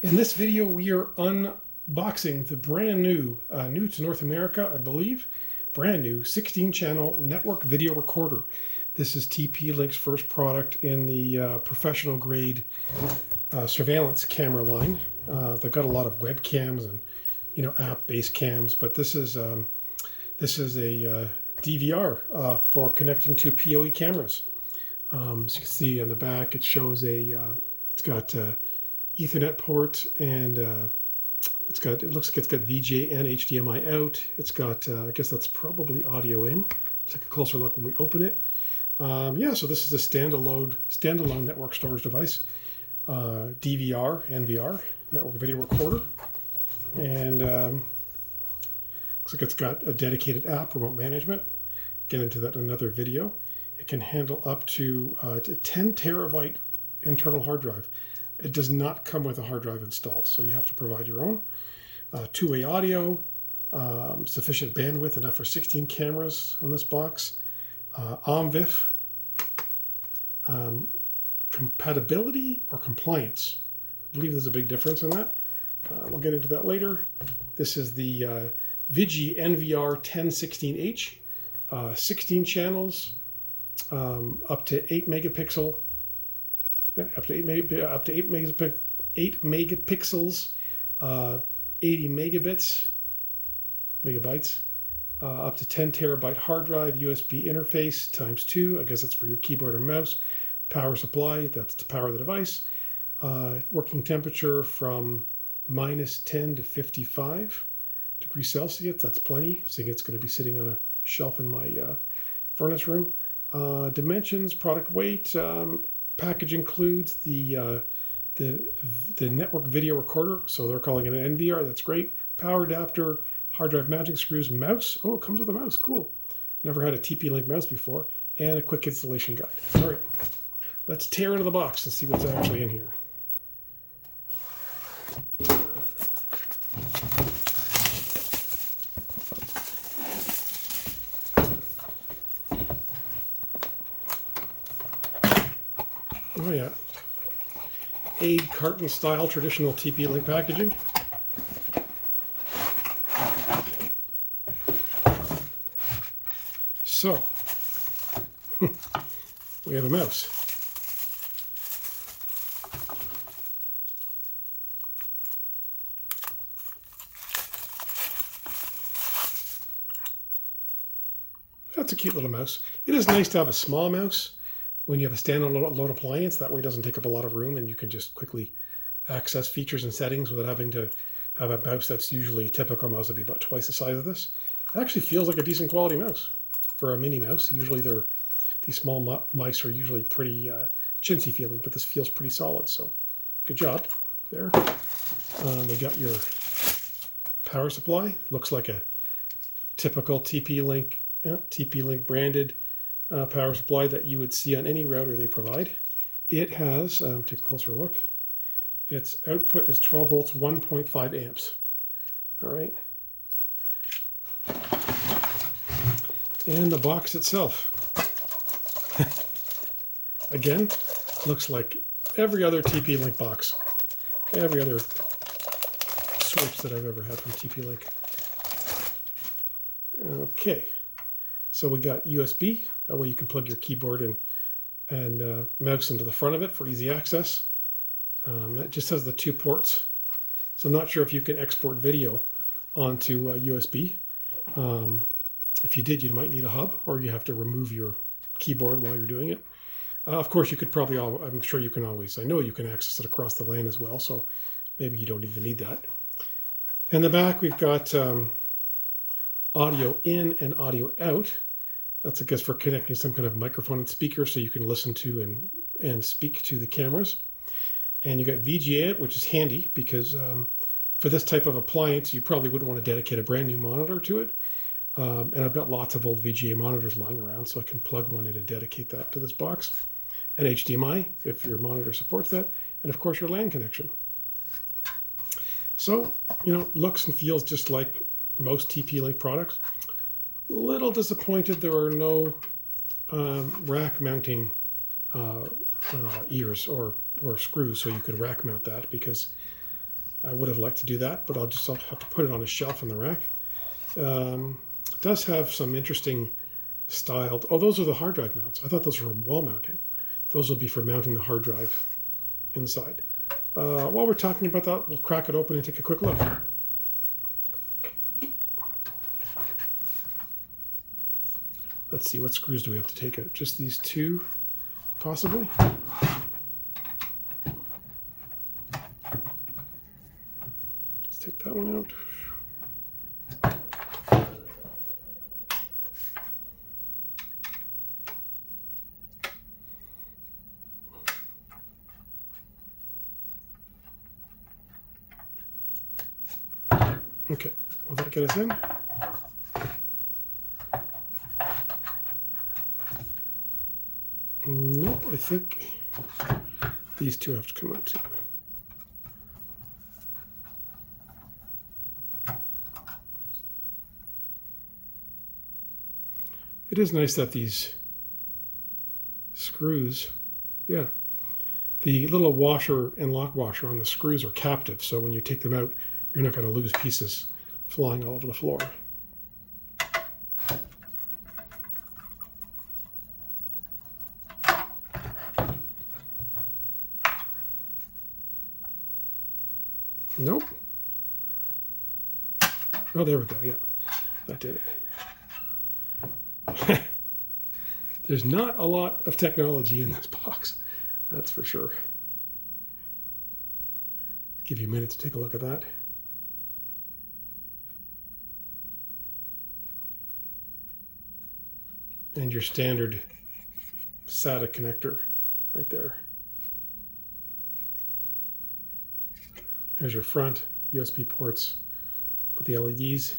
In this video, we are unboxing the brand new, new to North America, I believe, brand new 16-channel network video recorder. This is TP-Link's first product in the professional grade surveillance camera line. They've got a lot of webcams and app-based cams, but this is a DVR for connecting to PoE cameras. As you can see on the back, it shows it's got Ethernet port, and it looks like it's got VGA and HDMI out. It's got I guess that's probably audio in. Let's take a closer look when we open it. So this is a standalone network storage device, DVR, NVR, network video recorder, and looks like it's got a dedicated app, remote management. Get into that in another video. It can handle up to 10 terabyte internal hard drive. It does not come with a hard drive installed, so you have to provide your own. Two-way audio, sufficient bandwidth, enough for 16 cameras on this box. OMVIF, compatibility or compliance. I believe there's a big difference in that. We'll get into that later. This is the VIGI NVR1016H, 16 channels, up to 8 megapixel. Yeah, up to 8 megapixels, 80 megabytes, up to 10 terabyte hard drive, USB interface ×2. I guess that's for your keyboard or mouse. Power supply, that's to power the device. Working temperature from -10 to 55 degrees Celsius. That's plenty, seeing it's going to be sitting on a shelf in my furnace room. Dimensions, product weight. Package includes the network video recorder, so they're calling it an NVR. That's great. Power adapter, hard drive mounting screws, mouse. Oh, it comes with a mouse. Cool. Never had a TP-Link mouse before, and a quick installation guide. All right, let's tear into the box and see what's actually in here. Oh yeah, aid carton style traditional TP-Link packaging. So, we have a mouse. That's a cute little mouse. It is nice to have a small mouse when you have a standalone appliance. That way it doesn't take up a lot of room, and you can just quickly access features and settings without having to have a mouse that's usually, typical mouse would be about twice the size of this. It actually feels like a decent quality mouse for a mini mouse. Usually these small mice are usually pretty chintzy feeling, but this feels pretty solid, so good job there. They got your power supply. Looks like a typical TP-Link branded power supply that you would see on any router they provide. It has, take a closer look, its output is 12 volts, 1.5 amps. All right. And the box itself, again, looks like every other TP-Link box, every other switch that I've ever had from TP-Link. Okay. So we got USB, that way you can plug your keyboard and mouse into the front of it for easy access. That just has the 2 ports. So I'm not sure if you can export video onto USB. If you did, you might need a hub, or you have to remove your keyboard while you're doing it. Of course, you could probably, I'm sure you can always, I know you can access it across the LAN as well, so maybe you don't even need that. In the back, we've got audio in and audio out. That's, I guess, for connecting some kind of microphone and speaker so you can listen to and speak to the cameras. And you got VGA, which is handy because for this type of appliance, you probably wouldn't want to dedicate a brand new monitor to it. And I've got lots of old VGA monitors lying around, so I can plug one in and dedicate that to this box. And HDMI, if your monitor supports that. And of course, your LAN connection. So, looks and feels just like most TP-Link products. Little disappointed there are no rack mounting ears or screws, so you could rack mount that, because I would have liked to do that, but I'll have to put it on a shelf in the rack. It does have some interesting styled, oh, those are the hard drive mounts. I thought those were wall mounting. Those will be for mounting the hard drive inside. While we're talking about that, we'll crack it open and take a quick look. Let's see, what screws do we have to take out? Just these two, possibly? Let's take that one out. Okay, will that get us in? Nope, I think these two have to come out too. It is nice that these screws, yeah, the little washer and lock washer on the screws are captive, so when you take them out, you're not going to lose pieces flying all over the floor. Nope. Oh, there we go. Yeah, that did it. There's not a lot of technology in this box, that's for sure. Give you a minute to take a look at that. And your standard SATA connector right there. There's your front USB ports with the LEDs.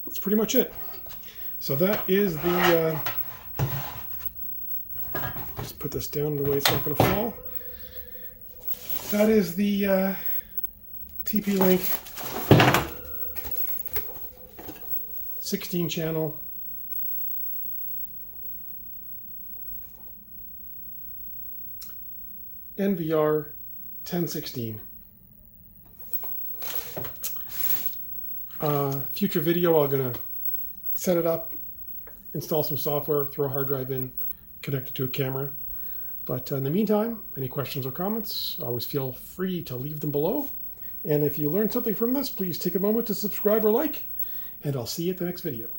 That's pretty much it. So that is the, just put this down the way it's not going to fall. That is the TP-Link 16 channel NVR1016. Future video, I'm going to set it up, install some software, throw a hard drive in, connect it to a camera. But in the meantime, any questions or comments, always feel free to leave them below. And if you learned something from this, please take a moment to subscribe or like, and I'll see you at the next video.